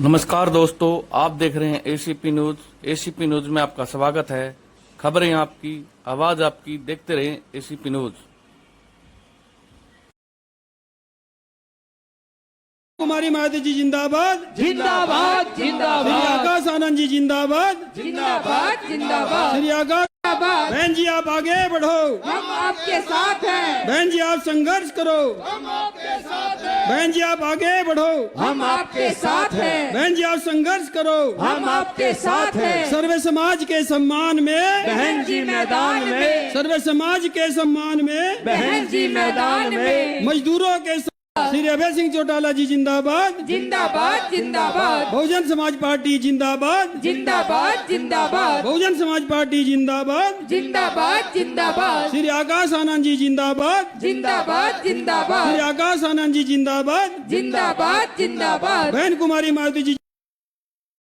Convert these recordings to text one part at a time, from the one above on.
नमस्कार दोस्तों, आप देख रहे हैं एसीपी न्यूज। एसीपी न्यूज में आपका स्वागत है। खबरें आपकी, आवाज आपकी, देखते रहें एसीपी न्यूज। कुमारी मायावती जी जिंदाबाद जिंदाबाद श्री जिंदाबाद आकाश आनंद जी जिंदाबाद जिंदाबाद जिंदाबाद श्री आकाश जिंदाबाद। बहन जी आप आगे बढ़ो, हम आपके साथ हैं। बहन जी आप संघर्ष करो, बहन जी आप आगे बढ़ो, हम आपके साथ हैं। बहन जी आप संघर्ष करो। हम आपके साथ हैं। सर्व समाज के सम्मान में, बहन जी मैदान में, सर्व समाज के सम्मान में, बहन जी मैदान में। मजदूरों के श्री अभय सिंह चौटाला जी जिंदाबाद जिंदाबाद जिंदाबाद बहुजन समाज पार्टी जिंदाबाद जिंदाबाद जिंदाबाद बहुजन समाज पार्टी जिंदाबाद जिंदाबाद जिंदाबाद श्री आकाश आनंद जी जिंदाबाद जिंदाबाद श्री जिंदाबाद आकाश आनंद जी जिंदाबाद जिंदाबाद जिंदाबाद। बहन कुमारी मायावती जी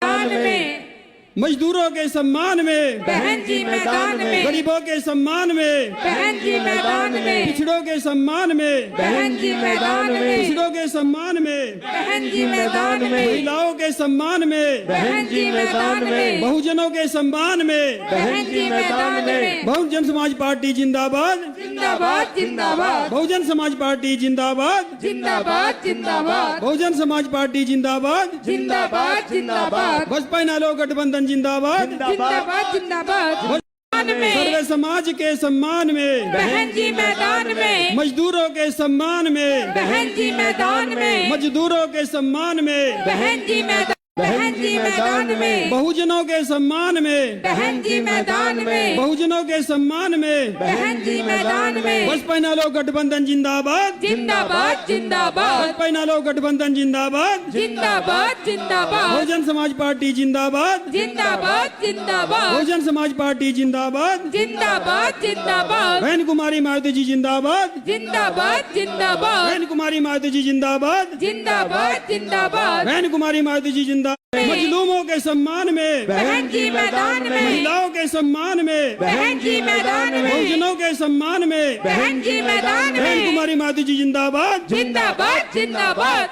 मैदान में, मजदूरों के सम्मान में, बहन जी मैदान में, गरीबों के सम्मान में, बहन जी मैदान में, पिछड़ों के सम्मान में, बहन जी मैदान में, पिछड़ों के सम्मान में, बहन जी मैदान में, महिलाओं के सम्मान में, बहन जी मैदान में, बहुजनों के सम्मान में, बहन जी मैदान में। बहुजन समाज पार्टी जिंदाबाद जिंदाबाद जिंदाबाद बहुजन समाज पार्टी जिंदाबाद जिंदाबाद जिंदाबाद बहुजन समाज पार्टी जिंदाबाद जिंदाबाद जिंदाबाद बसपा इनेलो गठबंधन जिंदाबाद जिंदाबाद जिंदाबाद। मैदान में, सर्व समाज के सम्मान में, बहन जी मैदान में, मजदूरों के सम्मान में, बहन जी मैदान में, मजदूरों के सम्मान में, बहन जी मैदान, बहन जी मैदान में, बहुजनों के सम्मान में, बहन जी मैदान में, बहुजनों के सम्मान में, बहन जी मैदान में। बसपा इनेलो गठबंधन जिंदाबाद जिंदाबाद जिंदाबाद बसपा इनेलो गठबंधन जिंदाबाद जिंदाबाद जिंदाबाद बहुजन समाज पार्टी जिंदाबाद जिंदाबाद जिंदाबाद बहुजन समाज पार्टी जिंदाबाद जिंदाबाद जिंदाबाद बहन कुमारी मायावती जी जिंदाबाद जिंदाबाद जिंदाबाद बहन कुमारी मायावती जी जिंदाबाद जिंदाबाद जिंदाबाद। बहन कुमारी मायावती जी जिंदाबाद मजलूमों के सम्मान में, बहन जी मैदान में, महिलाओं के सम्मान में, बहन जी मैदान में, बहुजनों के सम्मान में, बहन जी मैदान बहन में, कुमारी मायावती जी जिंदाबाद जिंदाबाद जिंदाबाद।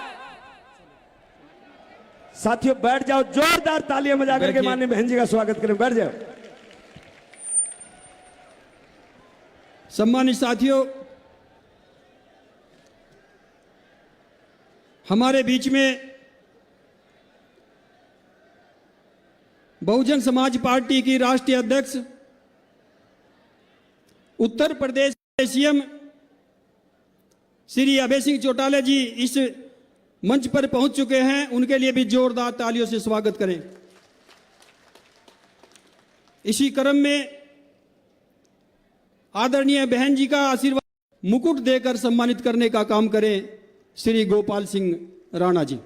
साथियों बैठ जाओ, जोरदार तालियां बजा करके बैठिए। माननीय बहन जी का स्वागत करें। बैठ जाओ। सम्मानित साथियों, हमारे बीच में बहुजन समाज पार्टी की राष्ट्रीय अध्यक्ष, उत्तर प्रदेश के सीएम श्री अभय सिंह चौटाला जी इस मंच पर पहुंच चुके हैं। उनके लिए भी जोरदार तालियों से स्वागत करें। इसी क्रम में आदरणीय बहन जी का आशीर्वाद मुकुट देकर सम्मानित करने का काम करें श्री गोपाल सिंह राणा जी।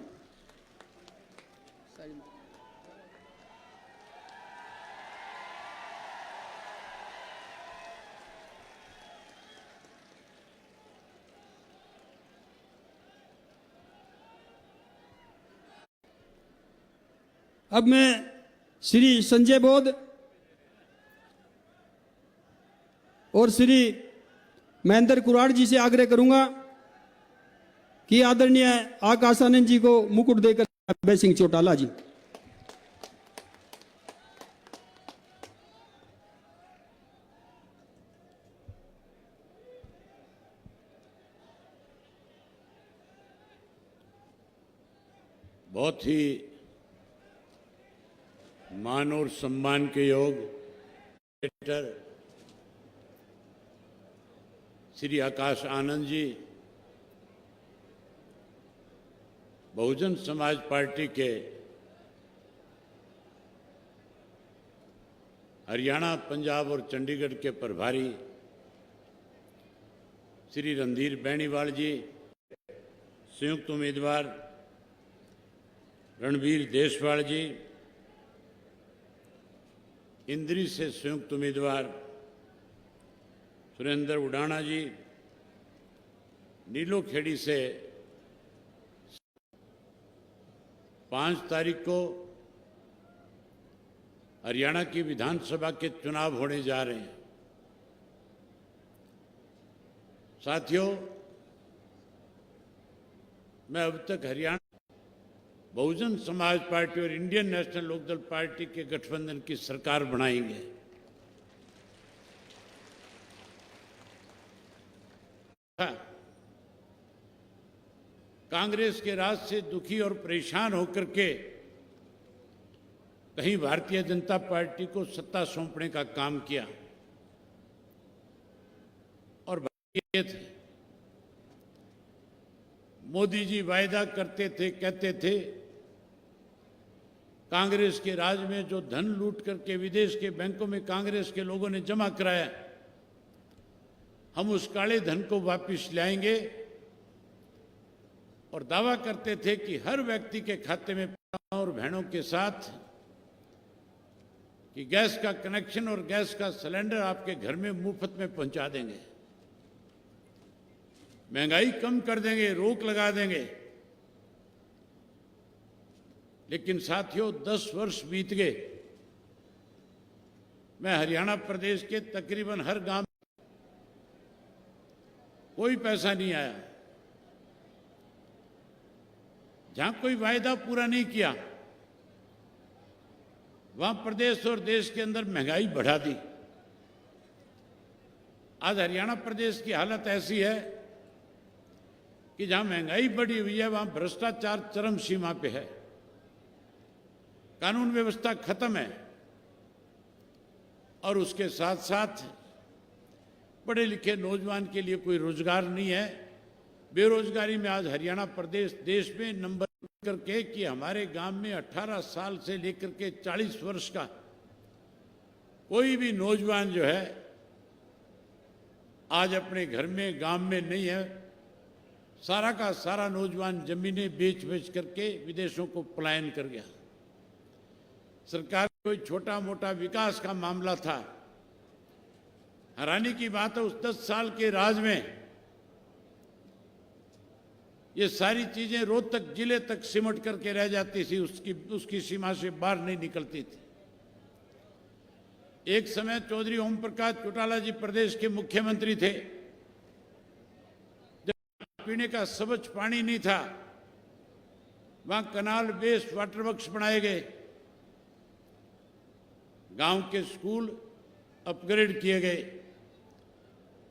अब मैं श्री संजय बोध और श्री महेंद्र कुराड़ जी से आग्रह करूंगा कि आदरणीय आकाश आनंद जी को मुकुट देकर अभय सिंह चौटाला जी। बहुत ही मान और सम्मान के योग श्री आकाश आनंद जी बहुजन समाज पार्टी के हरियाणा, पंजाब और चंडीगढ़ के प्रभारी श्री रणधीर बेनीवाल जी, संयुक्त उम्मीदवार रणबीर देशवाल जी, इंद्री से संयुक्त उम्मीदवार सुरेंद्र उडाना जी, नीलोखेड़ी से 5 तारीख को हरियाणा की विधानसभा के चुनाव होने जा रहे हैं। साथियों, मैं अब तक हरियाणा बहुजन समाज पार्टी और इंडियन नेशनल लोकदल पार्टी के गठबंधन की सरकार बनाएंगे। कांग्रेस के राज से दुखी और परेशान होकर के कहीं भारतीय जनता पार्टी को सत्ता सौंपने का काम किया और भारतीय थे। मोदी जी वायदा करते थे, कहते थे कांग्रेस के राज में जो धन लूट करके विदेश के बैंकों में कांग्रेस के लोगों ने जमा कराया, हम उस काले धन को वापस लाएंगे और दावा करते थे कि हर व्यक्ति के खाते में और बहनों के साथ कि गैस का कनेक्शन और गैस का सिलेंडर आपके घर में मुफ्त में पहुंचा देंगे, महंगाई कम कर देंगे, रोक लगा देंगे। लेकिन साथियों 10 वर्ष बीत गए, मैं हरियाणा प्रदेश के तकरीबन हर गांव कोई पैसा नहीं आया। जहां कोई वायदा पूरा नहीं किया वहां प्रदेश और देश के अंदर महंगाई बढ़ा दी। आज हरियाणा प्रदेश की हालत ऐसी है कि जहां महंगाई बढ़ी हुई है वहां भ्रष्टाचार चरम सीमा पे है, कानून व्यवस्था खत्म है और उसके साथ साथ पढ़े लिखे नौजवान के लिए कोई रोजगार नहीं है। बेरोजगारी में आज हरियाणा प्रदेश देश में नंबर करके कि हमारे गांव में 18 साल से लेकर के 40 वर्ष का कोई भी नौजवान जो है आज अपने घर में गांव में नहीं है। सारा का सारा नौजवान जमीनें बेच बेच करके विदेशों को पलायन कर गया। सरकार कोई छोटा मोटा विकास का मामला था। हैरानी की बात है उस 10 साल के राज में ये सारी चीजें रोहतक जिले तक सिमट करके रह जाती थी, उसकी सीमा से बाहर नहीं निकलती थी। एक समय चौधरी ओम प्रकाश चौटाला जी प्रदेश के मुख्यमंत्री थे, जब पीने का स्वच्छ पानी नहीं था वहां कनाल बेस्ड वाटर वर्क्स बनाए गए, गांव के स्कूल अपग्रेड किए गए,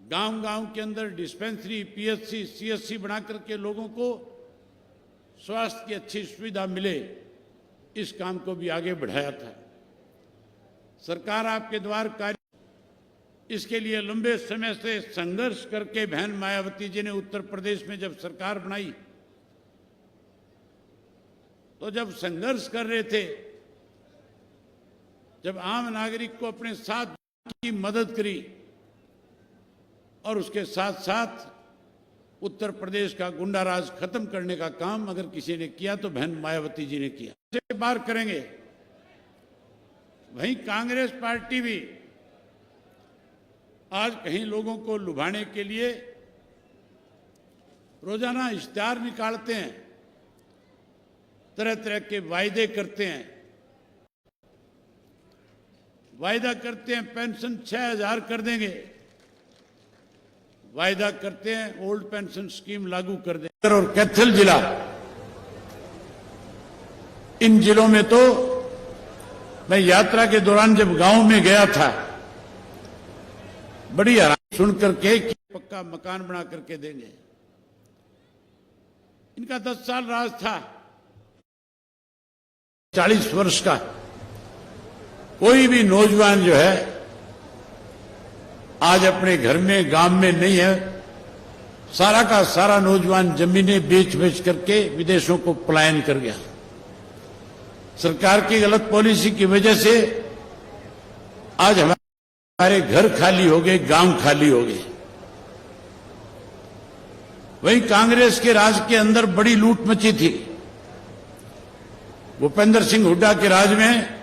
गांव-गांव के अंदर डिस्पेंसरी, पीएचसी, सीएचसी बना करके लोगों को स्वास्थ्य की अच्छी सुविधा मिले, इस काम को भी आगे बढ़ाया था। सरकार आपके द्वार कार्य, इसके लिए लंबे समय से संघर्ष करके बहन मायावती जी ने उत्तर प्रदेश में जब सरकार बनाई तो जब संघर्ष कर रहे थे, जब आम नागरिक को अपने साथ की मदद करी और उसके साथ साथ उत्तर प्रदेश का गुंडाराज खत्म करने का काम अगर किसी ने किया तो बहन मायावती जी ने किया। से बार करेंगे। वहीं कांग्रेस पार्टी भी आज कहीं लोगों को लुभाने के लिए रोजाना इश्तिहार निकालते हैं, तरह तरह के वायदे करते हैं। वायदा करते हैं पेंशन 6000 कर देंगे, वायदा करते हैं ओल्ड पेंशन स्कीम लागू कर देंगे। और कैथल जिला, इन जिलों में तो मैं यात्रा के दौरान जब गांव में गया था बड़ी हैरानी सुन करके कि पक्का मकान बना करके देंगे। इनका 10 साल राज था, 40 वर्ष का कोई भी नौजवान जो है आज अपने घर में गांव में नहीं है। सारा का सारा नौजवान जमीनें बेच बेच करके विदेशों को पलायन कर गया। सरकार की गलत पॉलिसी की वजह से आज हमारे घर खाली हो गए, गांव खाली हो गए। वहीं कांग्रेस के राज के अंदर बड़ी लूट मची थी। भूपेंद्र सिंह हुड्डा के राज में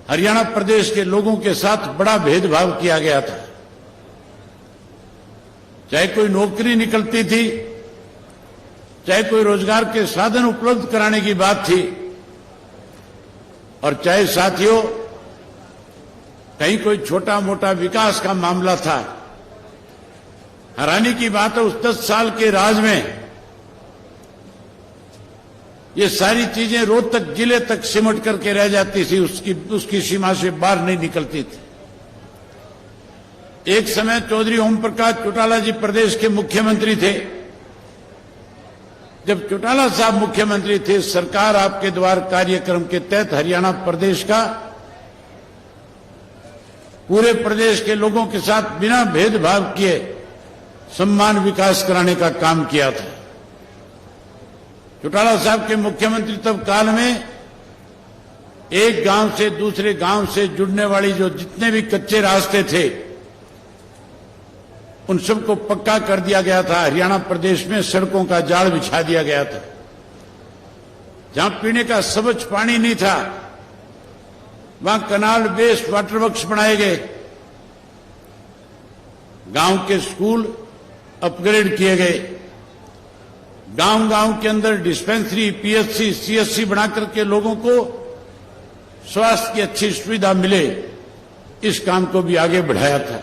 हरियाणा प्रदेश के लोगों के साथ बड़ा भेदभाव किया गया था। चाहे कोई नौकरी निकलती थी, चाहे कोई रोजगार के साधन उपलब्ध कराने की बात थी, और चाहे साथियों कहीं कोई छोटा मोटा विकास का मामला था। हैरानी की बात है उस 10 साल के राज में ये सारी चीजें रोहतक जिले तक सिमट करके रह जाती थी, उसकी सीमा से बाहर नहीं निकलती थी। एक समय चौधरी ओम प्रकाश चौटाला जी प्रदेश के मुख्यमंत्री थे। जब चौटाला साहब मुख्यमंत्री थे, सरकार आपके द्वार कार्यक्रम के तहत हरियाणा प्रदेश का पूरे प्रदेश के लोगों के साथ बिना भेदभाव किए सम्मान विकास कराने का काम किया था। चौटाला साहब के मुख्यमंत्री तब काल में एक गांव से दूसरे गांव से जुड़ने वाली जो जितने भी कच्चे रास्ते थे उन सबको पक्का कर दिया गया था। हरियाणा प्रदेश में सड़कों का जाल बिछा दिया गया था। जहां पीने का स्वच्छ पानी नहीं था वहां कनाल बेस्ड वाटर वर्क्स बनाए गए। गांव के स्कूल अपग्रेड किए गए। गांव-गांव के अंदर डिस्पेंसरी, पीएचसी, सीएचसी बना करके लोगों को स्वास्थ्य की अच्छी सुविधा मिले, इस काम को भी आगे बढ़ाया था।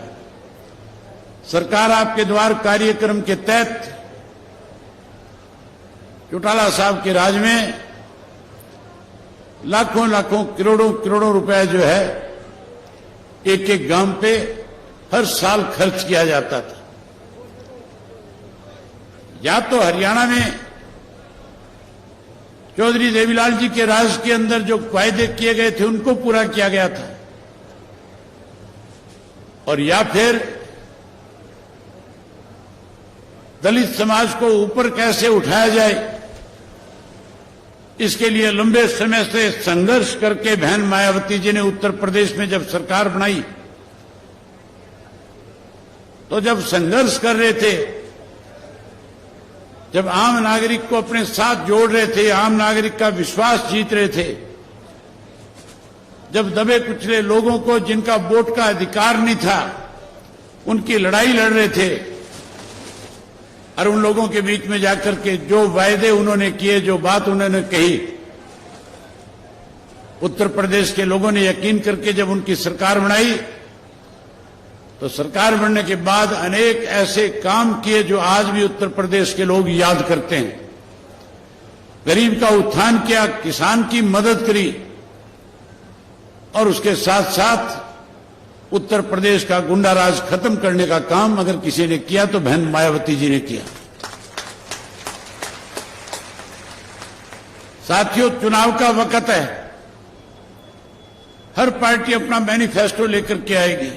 सरकार आपके द्वार कार्यक्रम के तहत चौटाला साहब के राज में लाखों लाखों करोड़ों करोड़ों रुपए जो है एक एक गांव पे हर साल खर्च किया जाता था। या तो हरियाणा में चौधरी देवीलाल जी के राज के अंदर जो वायदे किए गए थे उनको पूरा किया गया था, और या फिर दलित समाज को ऊपर कैसे उठाया जाए, इसके लिए लंबे समय से संघर्ष करके बहन मायावती जी ने उत्तर प्रदेश में जब सरकार बनाई तो जब संघर्ष कर रहे थे, जब आम नागरिक को अपने साथ जोड़ रहे थे, आम नागरिक का विश्वास जीत रहे थे, जब दबे कुचले लोगों को जिनका वोट का अधिकार नहीं था उनकी लड़ाई लड़ रहे थे, और उन लोगों के बीच में जाकर के जो वायदे उन्होंने किए, जो बात उन्होंने कही, उत्तर प्रदेश के लोगों ने यकीन करके जब उनकी सरकार बनाई तो सरकार बनने के बाद अनेक ऐसे काम किए जो आज भी उत्तर प्रदेश के लोग याद करते हैं। गरीब का उत्थान किया, किसान की मदद करी, और उसके साथ साथ उत्तर प्रदेश का गुंडा राज खत्म करने का काम अगर किसी ने किया तो बहन मायावती जी ने किया। साथियों, चुनाव का वक्त है। हर पार्टी अपना मैनिफेस्टो लेकर के आएगी,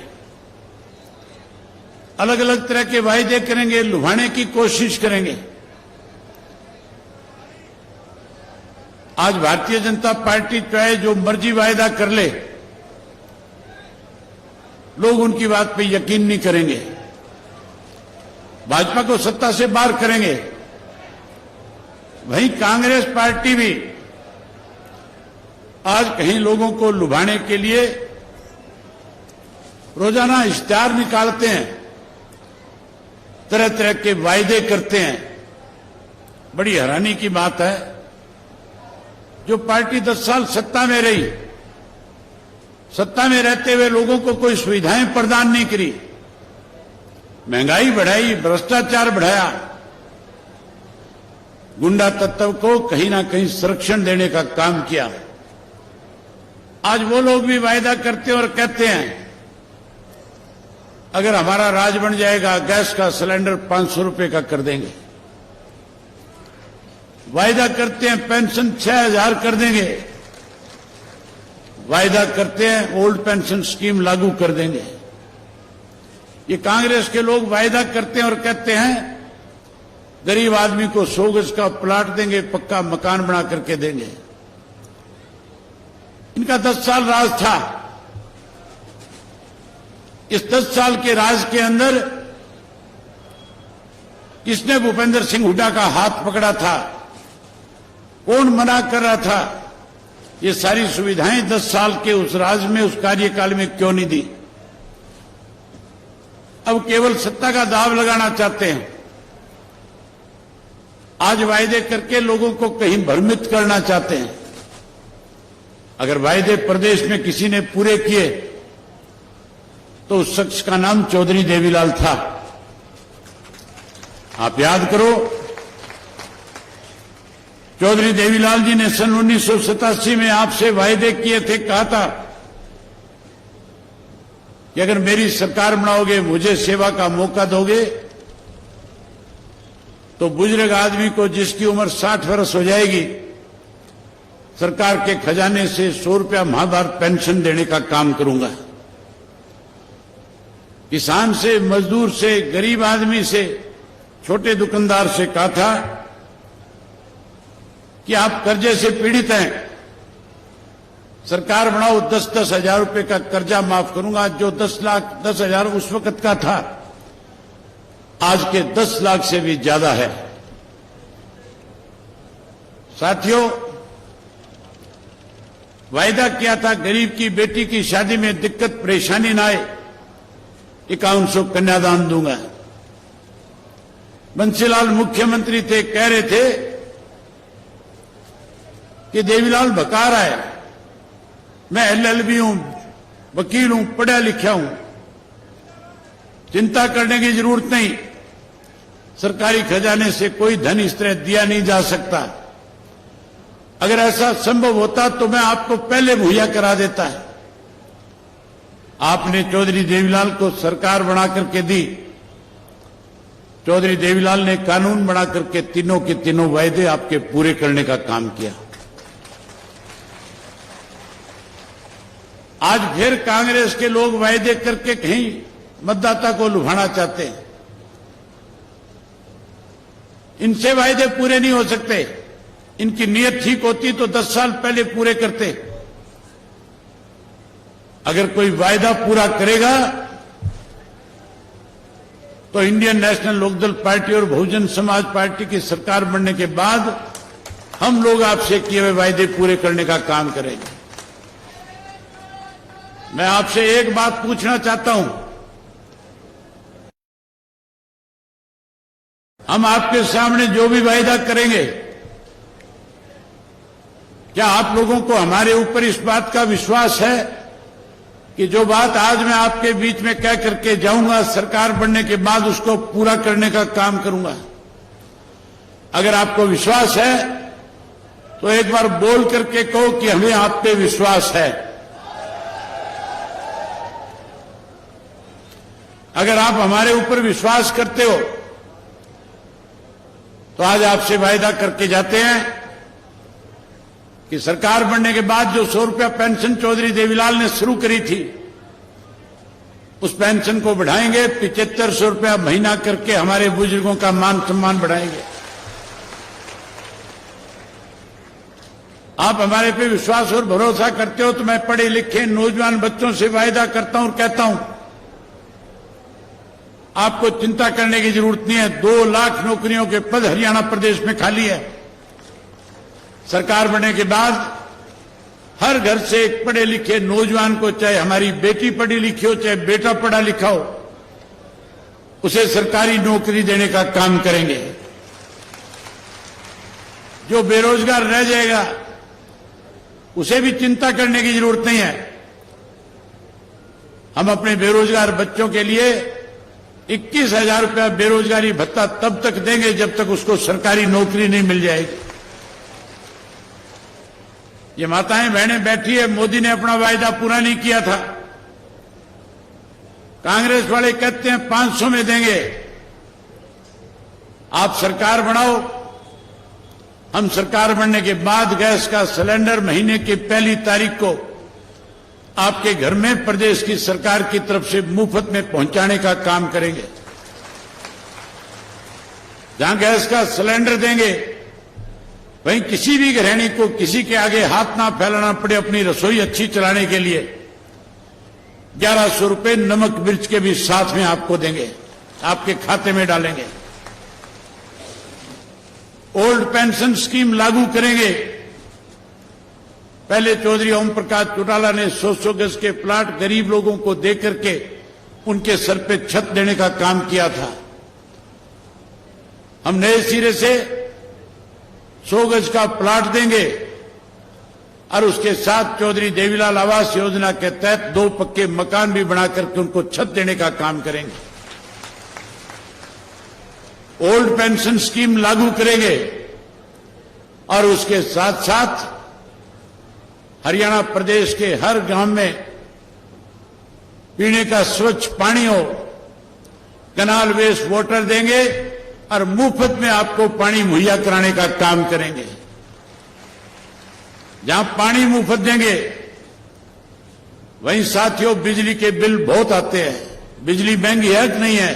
अलग अलग तरह के वायदे करेंगे, लुभाने की कोशिश करेंगे। आज भारतीय जनता पार्टी चाहे जो मर्जी वायदा कर ले, लोग उनकी बात पे यकीन नहीं करेंगे, भाजपा को सत्ता से बाहर करेंगे। वहीं कांग्रेस पार्टी भी आज कहीं लोगों को लुभाने के लिए रोजाना इश्तिहार निकालते हैं, तरह तरह के वायदे करते हैं। बड़ी हैरानी की बात है, जो पार्टी 10 साल सत्ता में रही, सत्ता में रहते हुए लोगों को कोई सुविधाएं प्रदान नहीं करी, महंगाई बढ़ाई, भ्रष्टाचार बढ़ाया, गुंडा तत्व को कहीं ना कहीं संरक्षण देने का काम किया। आज वो लोग भी वायदा करते और कहते हैं अगर हमारा राज बन जाएगा गैस का सिलेंडर 500 रुपए का कर देंगे। वायदा करते हैं पेंशन 6000 कर देंगे। वायदा करते हैं ओल्ड पेंशन स्कीम लागू कर देंगे। ये कांग्रेस के लोग वायदा करते हैं और कहते हैं गरीब आदमी को 100 गज का प्लाट देंगे, पक्का मकान बना करके देंगे। इनका 10 साल राज था। इस 10 साल के राज के अंदर किसने भूपेंद्र सिंह हुड्डा का हाथ पकड़ा था? कौन मना कर रहा था? ये सारी सुविधाएं 10 साल के उस राज में, उस कार्यकाल में क्यों नहीं दी? अब केवल सत्ता का दाव लगाना चाहते हैं। आज वायदे करके लोगों को कहीं भ्रमित करना चाहते हैं। अगर वायदे प्रदेश में किसी ने पूरे किए तो उस शख्स का नाम चौधरी देवीलाल था। आप याद करो, चौधरी देवीलाल जी ने सन 1987 में आपसे वायदे किए थे, कहा था कि अगर मेरी सरकार बनाओगे, मुझे सेवा का मौका दोगे, तो बुजुर्ग आदमी को जिसकी उम्र 60 वर्ष हो जाएगी, सरकार के खजाने से 100 रुपया महाभारत पेंशन देने का काम करूंगा। किसान से, मजदूर से, गरीब आदमी से, छोटे दुकानदार से कहा था कि आप कर्जे से पीड़ित हैं, सरकार बनाओ, 10-10 हजार रुपए का कर्जा माफ करूंगा। जो 10,10,000 उस वक्त का था, आज के 10 लाख से भी ज्यादा है। साथियों, वायदा किया था गरीब की बेटी की शादी में दिक्कत परेशानी ना आए, 5100 कन्यादान दूंगा। बंसीलाल मुख्यमंत्री थे, कह रहे थे कि देवीलाल भका रहा है, मैं LLB हूं, वकील हूं, पढ़ा लिखा हूं, चिंता करने की जरूरत नहीं, सरकारी खजाने से कोई धन इस तरह दिया नहीं जा सकता। अगर ऐसा संभव होता तो मैं आपको पहले मुहैया करा देता है। आपने चौधरी देवीलाल को सरकार बना करके दी। चौधरी देवीलाल ने कानून बना करके तीनों के तीनों वायदे आपके पूरे करने का काम किया। आज फिर कांग्रेस के लोग वायदे करके कहीं मतदाता को लुभाना चाहते हैं। इनसे वायदे पूरे नहीं हो सकते। इनकी नीयत ठीक होती तो 10 साल पहले पूरे करते। अगर कोई वायदा पूरा करेगा तो इंडियन नेशनल लोकदल पार्टी और बहुजन समाज पार्टी की सरकार बनने के बाद हम लोग आपसे किए हुए वायदे पूरे करने का काम करेंगे। मैं आपसे एक बात पूछना चाहता हूं, हम आपके सामने जो भी वायदा करेंगे, क्या आप लोगों को हमारे ऊपर इस बात का विश्वास है कि जो बात आज मैं आपके बीच में कह करके जाऊंगा, सरकार बनने के बाद उसको पूरा करने का काम करूंगा? अगर आपको विश्वास है तो एक बार बोल करके कहो कि हमें आप पे विश्वास है। अगर आप हमारे ऊपर विश्वास करते हो तो आज आपसे वायदा करके जाते हैं कि सरकार बनने के बाद जो 100 रुपया पेंशन चौधरी देवीलाल ने शुरू करी थी, उस पेंशन को बढ़ाएंगे। 7500 रुपया महीना करके हमारे बुजुर्गों का मान सम्मान बढ़ाएंगे। आप हमारे पे विश्वास और भरोसा करते हो तो मैं पढ़े लिखे नौजवान बच्चों से वायदा करता हूं और कहता हूं, आपको चिंता करने की जरूरत नहीं है। 2 लाख नौकरियों के पद हरियाणा प्रदेश में खाली है। सरकार बनने के बाद हर घर से एक पढ़े लिखे नौजवान को, चाहे हमारी बेटी पढ़ी लिखी हो, चाहे बेटा पढ़ा लिखा हो, उसे सरकारी नौकरी देने का काम करेंगे। जो बेरोजगार रह जाएगा उसे भी चिंता करने की जरूरत नहीं है। हम अपने बेरोजगार बच्चों के लिए 21,000 रुपया बेरोजगारी भत्ता तब तक देंगे जब तक उसको सरकारी नौकरी नहीं मिल जाएगी। ये माताएं बहनें बैठी है, मोदी ने अपना वायदा पूरा नहीं किया था। कांग्रेस वाले कहते हैं 500 में देंगे। आप सरकार बनाओ, हम सरकार बनने के बाद गैस का सिलेंडर महीने की पहली तारीख को आपके घर में प्रदेश की सरकार की तरफ से मुफ्त में पहुंचाने का काम करेंगे। जहां गैस का सिलेंडर देंगे वहीं किसी भी गृहिणी को किसी के आगे हाथ ना फैलाना पड़े अपनी रसोई अच्छी चलाने के लिए 1100 रुपए नमक मिर्च के भी साथ में आपको देंगे, आपके खाते में डालेंगे। ओल्ड पेंशन स्कीम लागू करेंगे। पहले चौधरी ओम प्रकाश चौटाला ने 100-100 गज के प्लाट गरीब लोगों को देकर के उनके सर पे छत देने का काम किया था। हम नए सिरे से 100 गज का प्लाट देंगे और उसके साथ चौधरी देवीलाल आवास योजना के तहत 2 पक्के मकान भी बना करके उनको छत देने का काम करेंगे। ओल्ड पेंशन स्कीम लागू करेंगे। और उसके साथ साथ हरियाणा प्रदेश के हर गांव में पीने का स्वच्छ पानी हो, कनाल वेस्ट वाटर देंगे और मुफ्त में आपको पानी मुहैया कराने का काम करेंगे। जहां पानी मुफ्त देंगे वहीं साथियों बिजली के बिल बहुत आते हैं। बिजली महंगी है कि नहीं है?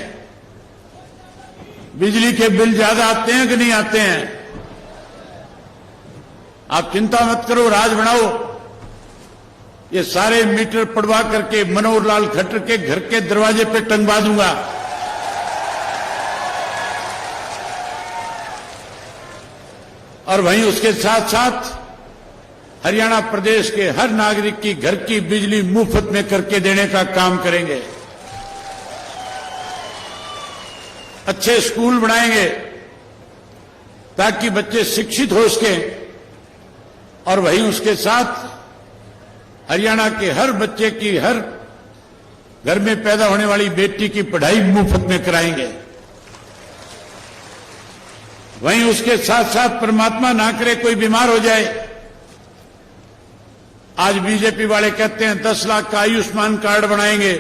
बिजली के बिल ज्यादा आते हैं कि नहीं आते हैं? आप चिंता मत करो, राज बनाओ। ये सारे मीटर पड़वा करके मनोहर लाल खट्टर के घर के दरवाजे पे टंगवा दूंगा। और वहीं उसके साथ साथ हरियाणा प्रदेश के हर नागरिक की घर की बिजली मुफ्त में करके देने का काम करेंगे। अच्छे स्कूल बनाएंगे ताकि बच्चे शिक्षित हो सकें और वहीं उसके साथ हरियाणा के हर बच्चे की, हर घर में पैदा होने वाली बेटी की पढ़ाई मुफ्त में कराएंगे। वहीं उसके साथ साथ परमात्मा ना करे कोई बीमार हो जाए। आज बीजेपी वाले कहते हैं 10 लाख का आयुष्मान कार्ड बनाएंगे।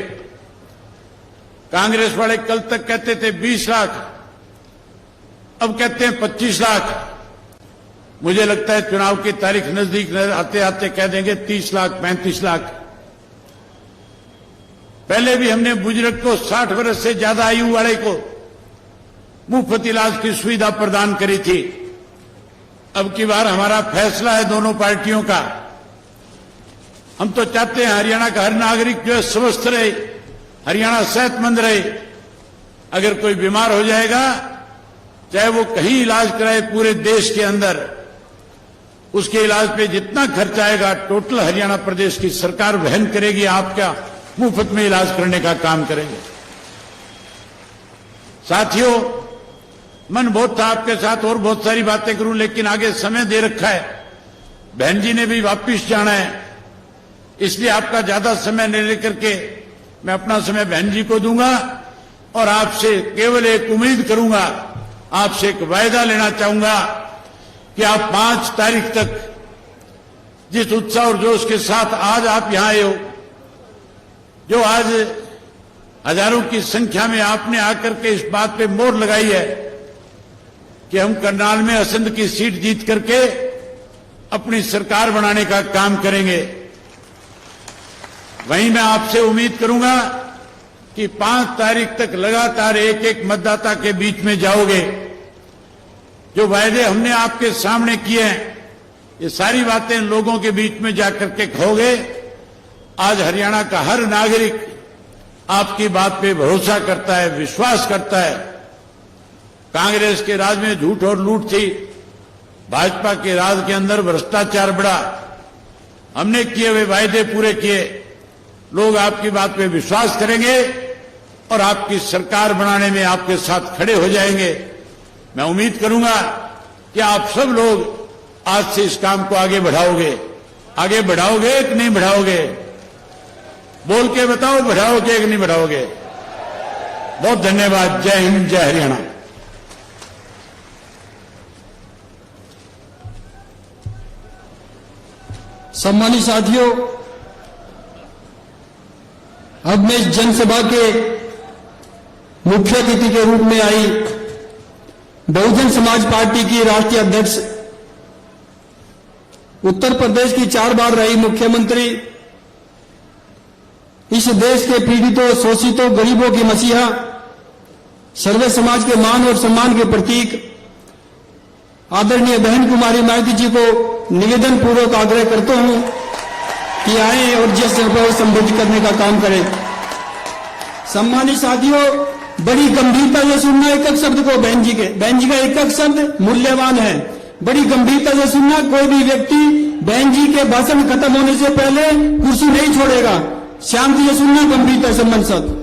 कांग्रेस वाले कल तक कहते थे 20 लाख, अब कहते हैं 25 लाख। मुझे लगता है चुनाव की तारीख नजदीक आते आते कह देंगे 30 लाख 35 लाख। पहले भी हमने बुजुर्ग को 60 वर्ष से ज्यादा आयु वाले को मुफ्त इलाज की सुविधा प्रदान करी थी। अब की बार हमारा फैसला है दोनों पार्टियों का। हम तो चाहते हैं हरियाणा का हर नागरिक जो है स्वस्थ रहे, हरियाणा सेहतमंद रहे। अगर कोई बीमार हो जाएगा, चाहे वो कहीं इलाज कराए पूरे देश के अंदर, उसके इलाज पे जितना खर्च आएगा टोटल हरियाणा प्रदेश की सरकार वहन करेगी। आपका मुफ्त में इलाज करने का काम करेंगे। साथियों, मन बहुत था आपके साथ और बहुत सारी बातें करूं, लेकिन आगे समय दे रखा है। बहन जी ने भी वापिस जाना है, इसलिए आपका ज्यादा समय नहीं लेकर के मैं अपना समय बहन जी को दूंगा और आपसे केवल एक उम्मीद करूंगा, आपसे एक वायदा लेना चाहूंगा कि आप 5 तारीख तक जिस उत्साह और जोश के साथ आज आप यहां आए हो, जो आज हजारों की संख्या में आपने आकर के इस बात पे मोहर लगाई है कि हम करनाल में असंध की सीट जीत करके अपनी सरकार बनाने का काम करेंगे। वहीं मैं आपसे उम्मीद करूंगा कि 5 तारीख तक लगातार एक एक मतदाता के बीच में जाओगे। जो वायदे हमने आपके सामने किए हैं, ये सारी बातें लोगों के बीच में जाकर के कहोगे। आज हरियाणा का हर नागरिक आपकी बात पे भरोसा करता है, विश्वास करता है। कांग्रेस के राज में झूठ और लूट थी, भाजपा के राज के अंदर भ्रष्टाचार बढ़ा। हमने किए हुए वायदे पूरे किए। लोग आपकी बात पे विश्वास करेंगे और आपकी सरकार बनाने में आपके साथ खड़े हो जाएंगे। मैं उम्मीद करूंगा कि आप सब लोग आज से इस काम को आगे बढ़ाओगे। आगे बढ़ाओगे कि नहीं बढ़ाओगे? बोल के बताओ, बढ़ाओगे कि नहीं बढ़ाओगे? बहुत धन्यवाद। जय हिंद, जय हरियाणा। सम्मानित साथियों, अब मैं इस जनसभा के मुख्य अतिथि के रूप में आई बहुजन समाज पार्टी की राष्ट्रीय अध्यक्ष, उत्तर प्रदेश की 4 बार रही मुख्यमंत्री, इस देश के पीड़ितों, शोषितों, गरीबों की मसीहा, सर्वे समाज के मान और सम्मान के प्रतीक आदरणीय बहन कुमारी माइती जी को निवेदन पूर्वक आग्रह करता हूं कि आए और जिस को संबोधित करने का काम करें। सम्मानित साथियों, बड़ी गंभीरता से सुनना एक एक शब्द को। बहन जी का एक एक शब्द मूल्यवान है। बड़ी गंभीरता से सुनना। कोई भी व्यक्ति बहन जी के भाषण खत्म होने से पहले कुर्सी नहीं छोड़ेगा। शांति से सुनना, गंभीरता से मन सत।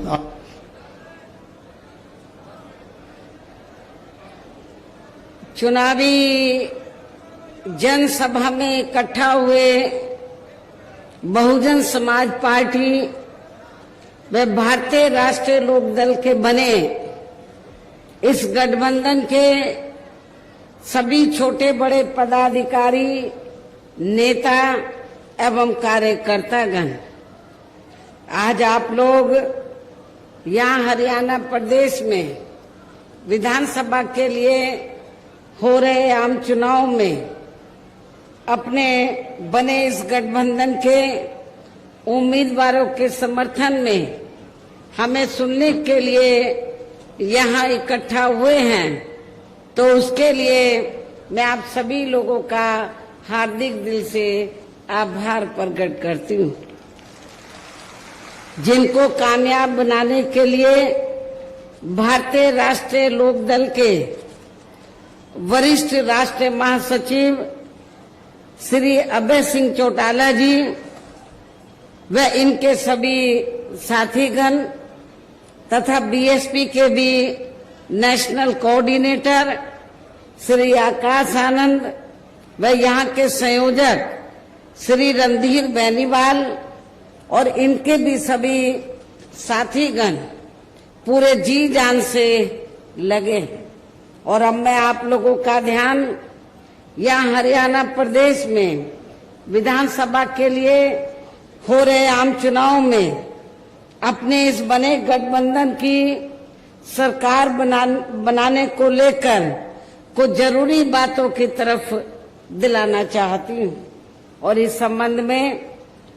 चुनावी जनसभा में इकट्ठा हुए बहुजन समाज पार्टी व भारतीय राष्ट्रीय लोक दल के बने इस गठबंधन के सभी छोटे बड़े पदाधिकारी, नेता एवं कार्यकर्तागण, आज आप लोग यहाँ हरियाणा प्रदेश में विधानसभा के लिए हो रहे आम चुनाव में अपने बने इस गठबंधन के उम्मीदवारों के समर्थन में हमें सुनने के लिए यहाँ इकट्ठा हुए हैं, तो उसके लिए मैं आप सभी लोगों का हार्दिक दिल से आभार प्रकट करती हूँ। जिनको कामयाब बनाने के लिए भारतीय राष्ट्रीय लोकदल के वरिष्ठ राष्ट्रीय महासचिव श्री अभय सिंह चौटाला जी व इनके सभी साथीगण तथा बीएसपी के भी नेशनल कोऑर्डिनेटर श्री आकाश आनंद व यहाँ के संयोजक श्री रणधीर बेनीवाल और इनके भी सभी साथीगण पूरे जी जान से लगे। और अब मैं आप लोगों का ध्यान यहाँ हरियाणा प्रदेश में विधानसभा के लिए हो रहे आम चुनाव में अपने इस बने गठबंधन की सरकार बनाने को लेकर कुछ जरूरी बातों की तरफ दिलाना चाहती हूँ। और इस संबंध में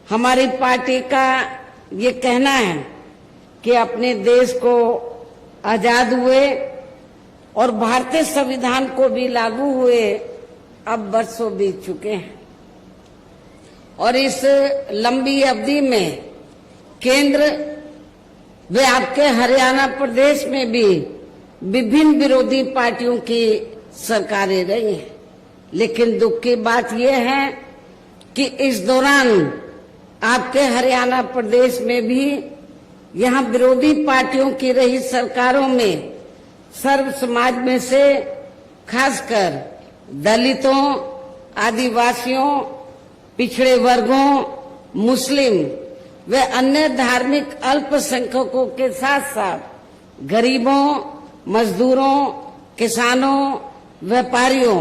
हमारी पार्टी का ये कहना है कि अपने देश को आजाद हुए और भारतीय संविधान को भी लागू हुए अब वर्षों बीत चुके हैं, और इस लंबी अवधि में केंद्र व आपके हरियाणा प्रदेश में भी विभिन्न विरोधी पार्टियों की सरकारें रही हैं। लेकिन दुख की बात यह है कि इस दौरान आपके हरियाणा प्रदेश में भी यहाँ विरोधी पार्टियों की रही सरकारों में सर्व समाज में से खासकर दलितों, आदिवासियों, पिछड़े वर्गों, मुस्लिम व अन्य धार्मिक अल्पसंख्यकों के साथ साथ गरीबों, मजदूरों, किसानों, व्यापारियों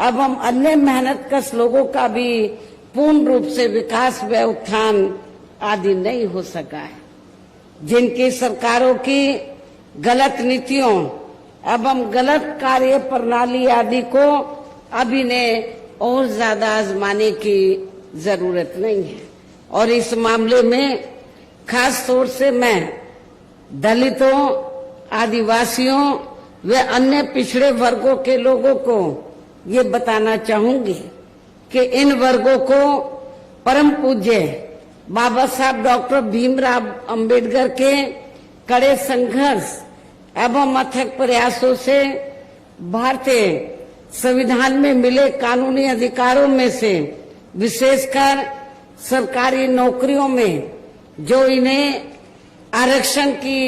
एवं अन्य मेहनतकश लोगों का भी पूर्ण रूप से विकास व उत्थान आदि नहीं हो सका है। जिनकी सरकारों की गलत नीतियों एवं गलत कार्य प्रणाली आदि को अब इन्हें और ज्यादा आजमाने की जरूरत नहीं है। और इस मामले में खास तौर से मैं दलितों, आदिवासियों व अन्य पिछड़े वर्गों के लोगों को ये बताना चाहूंगी कि इन वर्गों को परम पूज्य बाबा साहब डॉक्टर भीमराव अंबेडकर के कड़े संघर्ष एवं अथक प्रयासों से भारतीय संविधान में मिले कानूनी अधिकारों में से विशेषकर सरकारी नौकरियों में जो इन्हें आरक्षण की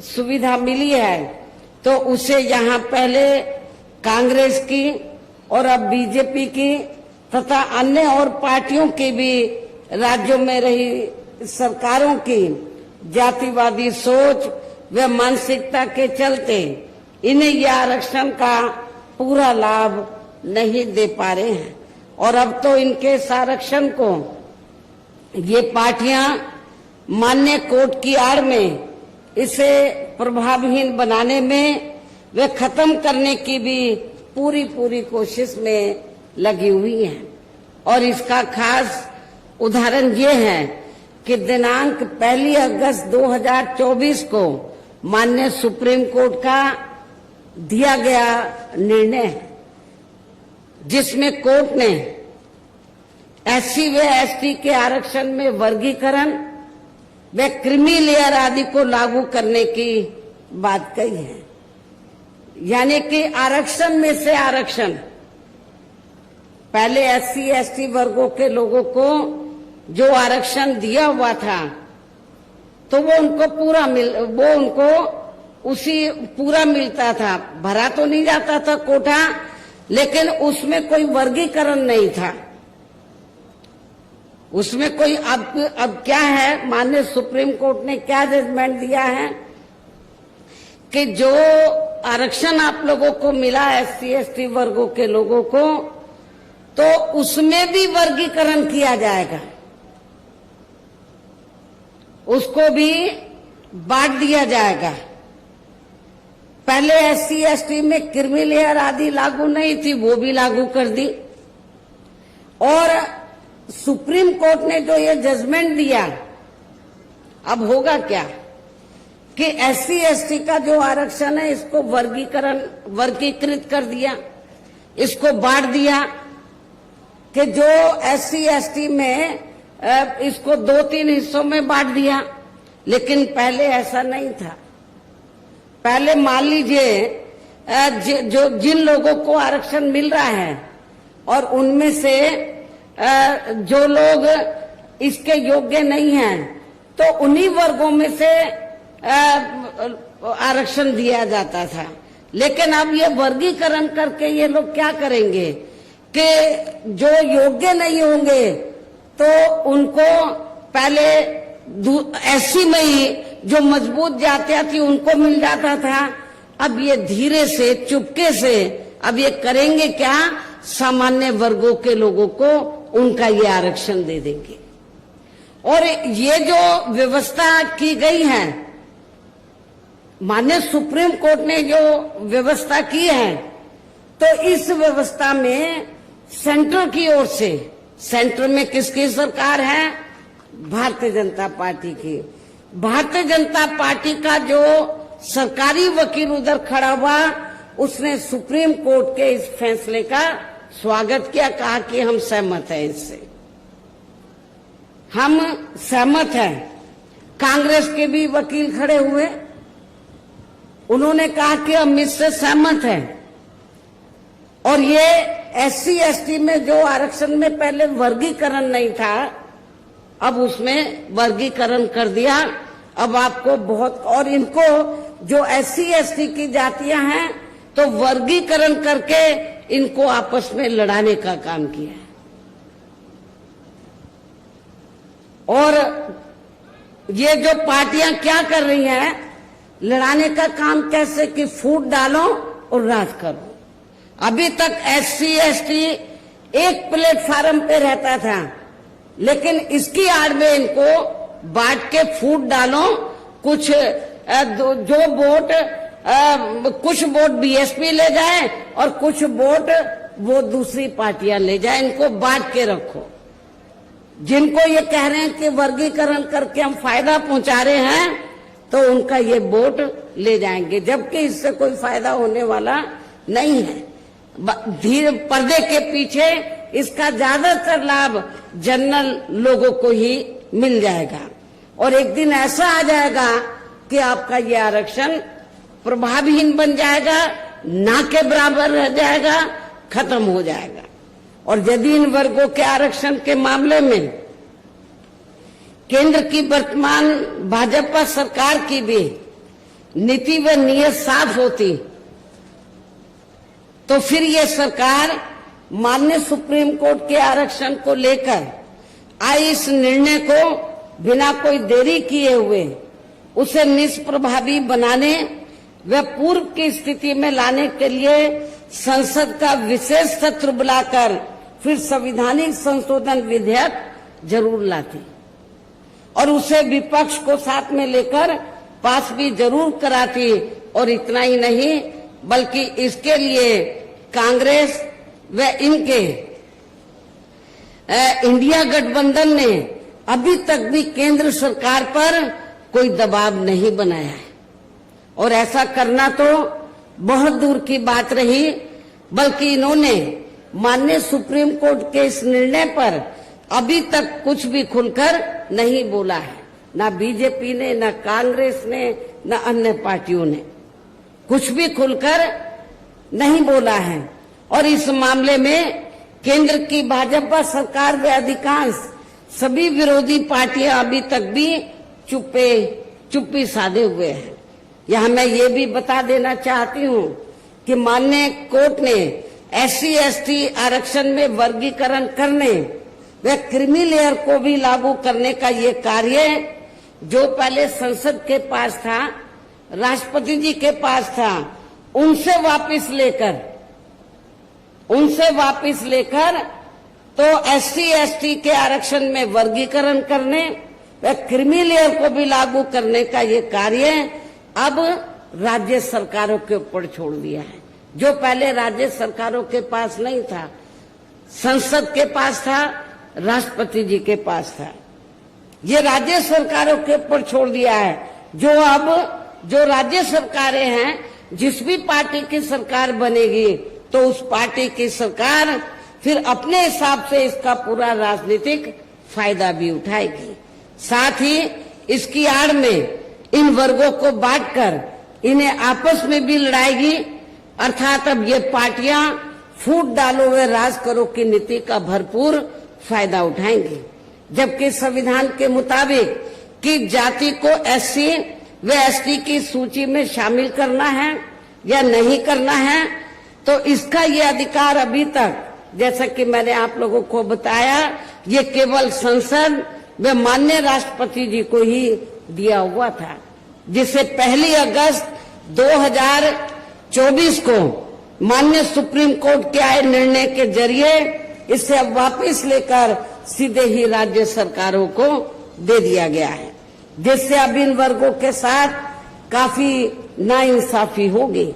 सुविधा मिली है, तो उसे यहाँ पहले कांग्रेस की और अब बीजेपी की तथा अन्य और पार्टियों की भी राज्यों में रही सरकारों की जातिवादी सोच व मानसिकता के चलते इन्हें यह आरक्षण का पूरा लाभ नहीं दे पा रहे हैं। और अब तो इनके इस आरक्षण को ये पार्टियां मान्य कोर्ट की आड़ में इसे प्रभावहीन बनाने में वे खत्म करने की भी पूरी कोशिश में लगी हुई हैं। और इसका खास उदाहरण ये है कि दिनांक 1 अगस्त 2024 को माननीय सुप्रीम कोर्ट का दिया गया निर्णय है, जिसमें कोर्ट ने एससी व एसटी के आरक्षण में वर्गीकरण व क्रीमी लेयर आदि को लागू करने की बात कही है। यानी कि आरक्षण में से आरक्षण, पहले एससी एसटी वर्गों के लोगों को जो आरक्षण दिया हुआ था तो वो उनको पूरा मिलता था, भरा तो नहीं जाता था कोटा, लेकिन उसमें कोई वर्गीकरण नहीं था। उसमें कोई अब क्या है, माननीय सुप्रीम कोर्ट ने क्या जजमेंट दिया है कि जो आरक्षण आप लोगों को मिला SC ST वर्गों के लोगों को, तो उसमें भी वर्गीकरण किया जाएगा, उसको भी बांट दिया जाएगा। पहले SC ST में क्रीमी लेयर आदि लागू नहीं थी, वो भी लागू कर दी। और सुप्रीम कोर्ट ने जो ये जजमेंट दिया, अब होगा क्या कि SC ST का जो आरक्षण है इसको वर्गीकृत कर दिया, इसको बांट दिया कि जो SC ST में इसको 2-3 हिस्सों में बांट दिया। लेकिन पहले ऐसा नहीं था। पहले मान लीजिए जिन लोगों को आरक्षण मिल रहा है और उनमें से जो लोग इसके योग्य नहीं हैं, तो उन्हीं वर्गों में से आरक्षण दिया जाता था। लेकिन अब ये वर्गीकरण करके ये लोग क्या करेंगे कि जो योग्य नहीं होंगे तो उनको पहले SC में ही जो मजबूत जातियां थी उनको मिल जाता था। अब ये धीरे से चुपके से अब ये करेंगे क्या, सामान्य वर्गों के लोगों को उनका ये आरक्षण दे देंगे। और ये जो व्यवस्था की गई है, माननीय सुप्रीम कोर्ट ने जो व्यवस्था की है, तो इस व्यवस्था में सेंटर की ओर से, सेंटर में किसकी सरकार है, भारतीय जनता पार्टी की। भारतीय जनता पार्टी का जो सरकारी वकील उधर खड़ा हुआ, उसने सुप्रीम कोर्ट के इस फैसले का स्वागत किया, कहा कि हम सहमत हैं, इससे हम सहमत हैं। कांग्रेस के भी वकील खड़े हुए, उन्होंने कहा कि हम इससे सहमत हैं। और ये SC ST में जो आरक्षण में पहले वर्गीकरण नहीं था, अब उसमें वर्गीकरण कर दिया। अब आपको बहुत, और इनको जो SC ST की जातियां हैं, तो वर्गीकरण करके इनको आपस में लड़ाने का काम किया है। और ये जो पार्टियां क्या कर रही हैं, लड़ाने का काम कैसे कि फूट डालो और राज करो। अभी तक SC ST एक प्लेटफार्म पे रहता था, लेकिन इसकी आड़ में इनको बांट के फूट डालो। कुछ जो वोट कुछ वोट BSP ले जाए और कुछ वोट वो दूसरी पार्टियां ले जाए, इनको बांट के रखो। जिनको ये कह रहे हैं कि वर्गीकरण करके हम फायदा पहुंचा रहे हैं, तो उनका ये वोट ले जाएंगे, जबकि इससे कोई फायदा होने वाला नहीं है। धीरे पर्दे के पीछे इसका ज्यादातर लाभ जनरल लोगों को ही मिल जाएगा। और एक दिन ऐसा आ जाएगा कि आपका ये आरक्षण प्रभावहीन बन जाएगा, ना के बराबर रह जाएगा, खत्म हो जाएगा। और यदि इन वर्गों के आरक्षण के मामले में केंद्र की वर्तमान भाजपा सरकार की भी नीति व नीयत साफ होती, तो फिर ये सरकार माननीय सुप्रीम कोर्ट के आरक्षण को लेकर आई इस निर्णय को बिना कोई देरी किए हुए उसे निष्प्रभावी बनाने व पूर्व की स्थिति में लाने के लिए संसद का विशेष सत्र बुलाकर फिर संवैधानिक संशोधन विधेयक जरूर लाती और उसे विपक्ष को साथ में लेकर पास भी जरूर कराती। और इतना ही नहीं, बल्कि इसके लिए कांग्रेस व इनके इंडिया गठबंधन ने अभी तक भी केंद्र सरकार पर कोई दबाव नहीं बनाया है। और ऐसा करना तो बहुत दूर की बात रही, बल्कि इन्होंने माननीय सुप्रीम कोर्ट के इस निर्णय पर अभी तक कुछ भी खुलकर नहीं बोला है। ना बीजेपी ने, ना कांग्रेस ने, ना अन्य पार्टियों ने कुछ भी खुलकर नहीं बोला है। और इस मामले में केंद्र की भाजपा सरकार व अधिकांश सभी विरोधी पार्टियां अभी तक भी चुप्पी साधे हुए हैं। यहाँ मैं ये भी बता देना चाहती हूँ कि माननीय कोर्ट ने SC ST आरक्षण में वर्गीकरण करने व क्रीमी लेयर को भी लागू करने का ये कार्य जो पहले संसद के पास था, राष्ट्रपति जी के पास था, उनसे वापस लेकर तो एससी एसटी के आरक्षण में वर्गीकरण करने व क्रीमी लेयर को भी लागू करने का ये कार्य अब राज्य सरकारों के ऊपर छोड़ दिया है। जो पहले राज्य सरकारों के पास नहीं था, संसद के पास था, राष्ट्रपति जी के पास था, ये राज्य सरकारों के ऊपर छोड़ दिया है। जो राज्य सरकारें हैं, जिस भी पार्टी की सरकार बनेगी तो उस पार्टी की सरकार फिर अपने हिसाब से इसका पूरा राजनीतिक फायदा भी उठाएगी। साथ ही इसकी आड़ में इन वर्गों को बांटकर इन्हें आपस में भी लड़ाएगी। अर्थात अब ये पार्टियां फूट डालो व राज करो की नीति का भरपूर फायदा उठाएंगी। जबकि संविधान के मुताबिक कि जाति को एससी व एसटी की सूची में शामिल करना है या नहीं करना है, तो इसका ये अधिकार अभी तक, जैसा कि मैंने आप लोगों को बताया, ये केवल संसद व माननीय राष्ट्रपति जी को ही दिया हुआ था, जिसे 1 अगस्त 2024 को माननीय सुप्रीम कोर्ट के आए निर्णय के जरिए इसे अब वापस लेकर सीधे ही राज्य सरकारों को दे दिया गया है, जिससे अब इन वर्गों के साथ काफी नाइंसाफी होगी।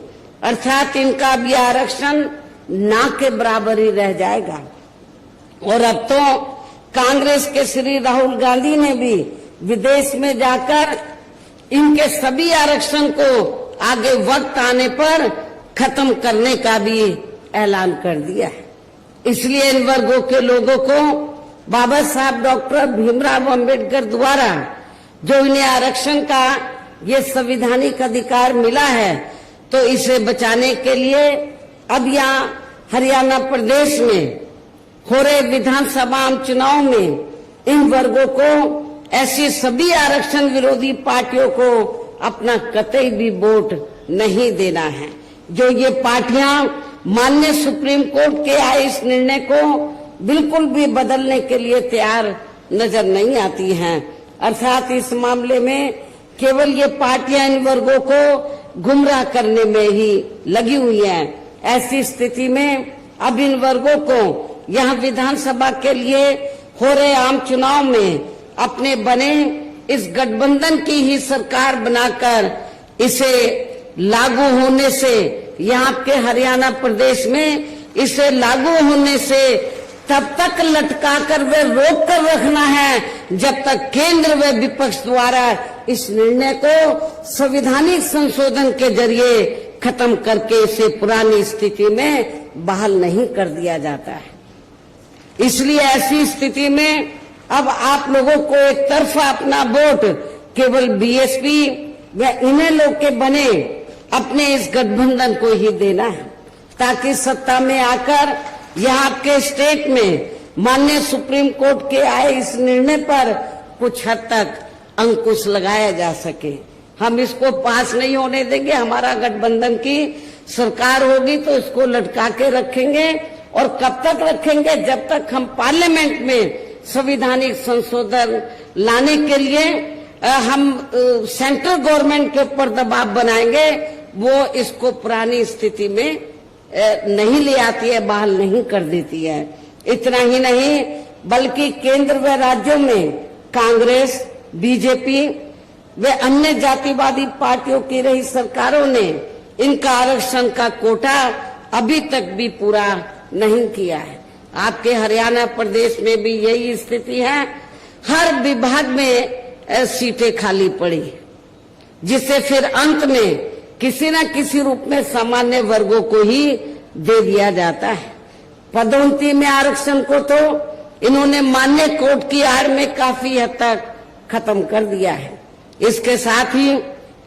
अर्थात इनका अब यह आरक्षण ना के बराबर ही रह जाएगा। और अब तो कांग्रेस के श्री राहुल गांधी ने भी विदेश में जाकर इनके सभी आरक्षण को आगे वक्त आने पर खत्म करने का भी ऐलान कर दिया है। इसलिए इन वर्गों के लोगों को बाबा साहब डॉक्टर भीमराव अंबेडकर द्वारा जो इन्हें आरक्षण का ये संवैधानिक अधिकार मिला है, तो इसे बचाने के लिए अब यहाँ हरियाणा प्रदेश में हो रहे विधानसभा चुनाव में इन वर्गों को ऐसी सभी आरक्षण विरोधी पार्टियों को अपना कतई भी वोट नहीं देना है। जो ये पार्टियां माननीय सुप्रीम कोर्ट के आए इस निर्णय को बिल्कुल भी बदलने के लिए तैयार नजर नहीं आती हैं। अर्थात इस मामले में केवल ये पार्टियां इन वर्गों को गुमराह करने में ही लगी हुई हैं। ऐसी स्थिति में अब इन वर्गों को यहाँ विधानसभा के लिए हो रहे आम चुनाव में अपने बने इस गठबंधन की ही सरकार बनाकर इसे लागू होने से, यहाँ के हरियाणा प्रदेश में इसे लागू होने से तब तक लटका कर वे रोक कर रखना है जब तक केंद्र व विपक्ष द्वारा इस निर्णय को संवैधानिक संशोधन के जरिए खत्म करके इसे पुरानी स्थिति में बहाल नहीं कर दिया जाता है। इसलिए ऐसी स्थिति में अब आप लोगों को एक तरफा अपना वोट केवल बीएसपी व इन्हें लोग के बने अपने इस गठबंधन को ही देना है, ताकि सत्ता में आकर यहाँ के स्टेट में माननीय सुप्रीम कोर्ट के आए इस निर्णय पर कुछ हद तक अंकुश लगाया जा सके। हम इसको पास नहीं होने देंगे। हमारा गठबंधन की सरकार होगी तो इसको लटका के रखेंगे, और कब तक रखेंगे? जब तक हम पार्लियामेंट में संवैधानिक संशोधन लाने के लिए हम सेंट्रल गवर्नमेंट के ऊपर दबाव बनाएंगे, वो इसको पुरानी स्थिति में नहीं ले आती है, बहाल नहीं कर देती है। इतना ही नहीं, बल्कि केंद्र व राज्यों में कांग्रेस, बीजेपी व अन्य जातिवादी पार्टियों की रही सरकारों ने इनका आरक्षण का कोटा अभी तक भी पूरा नहीं किया है। आपके हरियाणा प्रदेश में भी यही स्थिति है। हर विभाग में सीटें खाली पड़ी, जिससे फिर अंत में किसी न किसी रूप में सामान्य वर्गों को ही दे दिया जाता है। पदोन्नति में आरक्षण को तो इन्होंने मान्य कोर्ट की आड़ में काफी हद तक खत्म कर दिया है। इसके साथ ही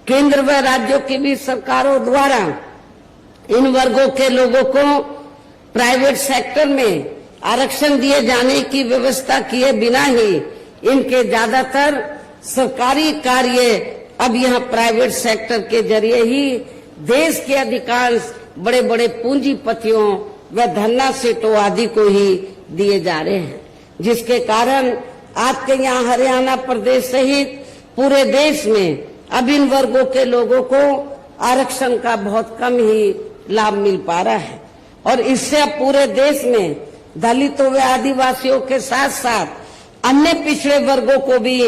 केंद्र व राज्यों की भी सरकारों द्वारा इन वर्गों के लोगों को प्राइवेट सेक्टर में आरक्षण दिए जाने की व्यवस्था किए बिना ही इनके ज्यादातर सरकारी कार्य अब यहाँ प्राइवेट सेक्टर के जरिए ही देश के अधिकांश बड़े बड़े पूंजीपतियों व धन्ना सेठों आदि को ही दिए जा रहे हैं, जिसके कारण आपके यहाँ हरियाणा प्रदेश सहित पूरे देश में अब इन वर्गों के लोगों को आरक्षण का बहुत कम ही लाभ मिल पा रहा है और इससे अब पूरे देश में दलितों व आदिवासियों के साथ साथ अन्य पिछड़े वर्गों को भी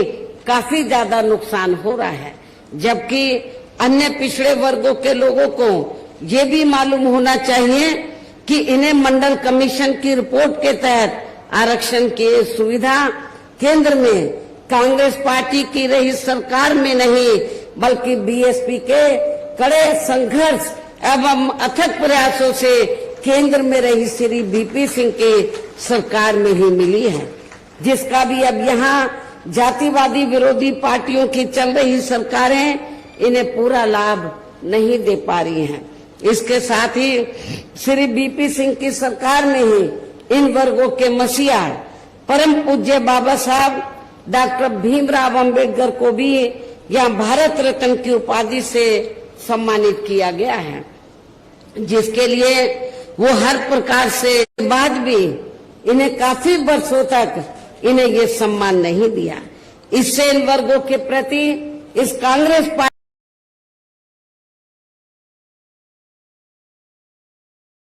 काफी ज्यादा नुकसान हो रहा है। जबकि अन्य पिछड़े वर्गों के लोगों को ये भी मालूम होना चाहिए कि इन्हें मंडल कमीशन की रिपोर्ट के तहत आरक्षण की सुविधा केंद्र में कांग्रेस पार्टी की रही सरकार में नहीं बल्कि बीएसपी के कड़े संघर्ष एवं अथक प्रयासों से केंद्र में रही श्री बीपी सिंह की सरकार में ही मिली है, जिसका भी अब यहाँ जातिवादी विरोधी पार्टियों की चल रही सरकारें इन्हें पूरा लाभ नहीं दे पा रही हैं। इसके साथ ही श्री बीपी सिंह की सरकार में ही इन वर्गों के मसीहा परम पूज्य बाबा साहब डॉक्टर भीमराव अंबेडकर को भी यहाँ भारत रत्न की उपाधि से सम्मानित किया गया है, जिसके लिए वो हर प्रकार से बाद भी इन्हें काफी वर्षों तक इन्हें ये सम्मान नहीं दिया। इससे इन वर्गों के प्रति इस कांग्रेस पार्टी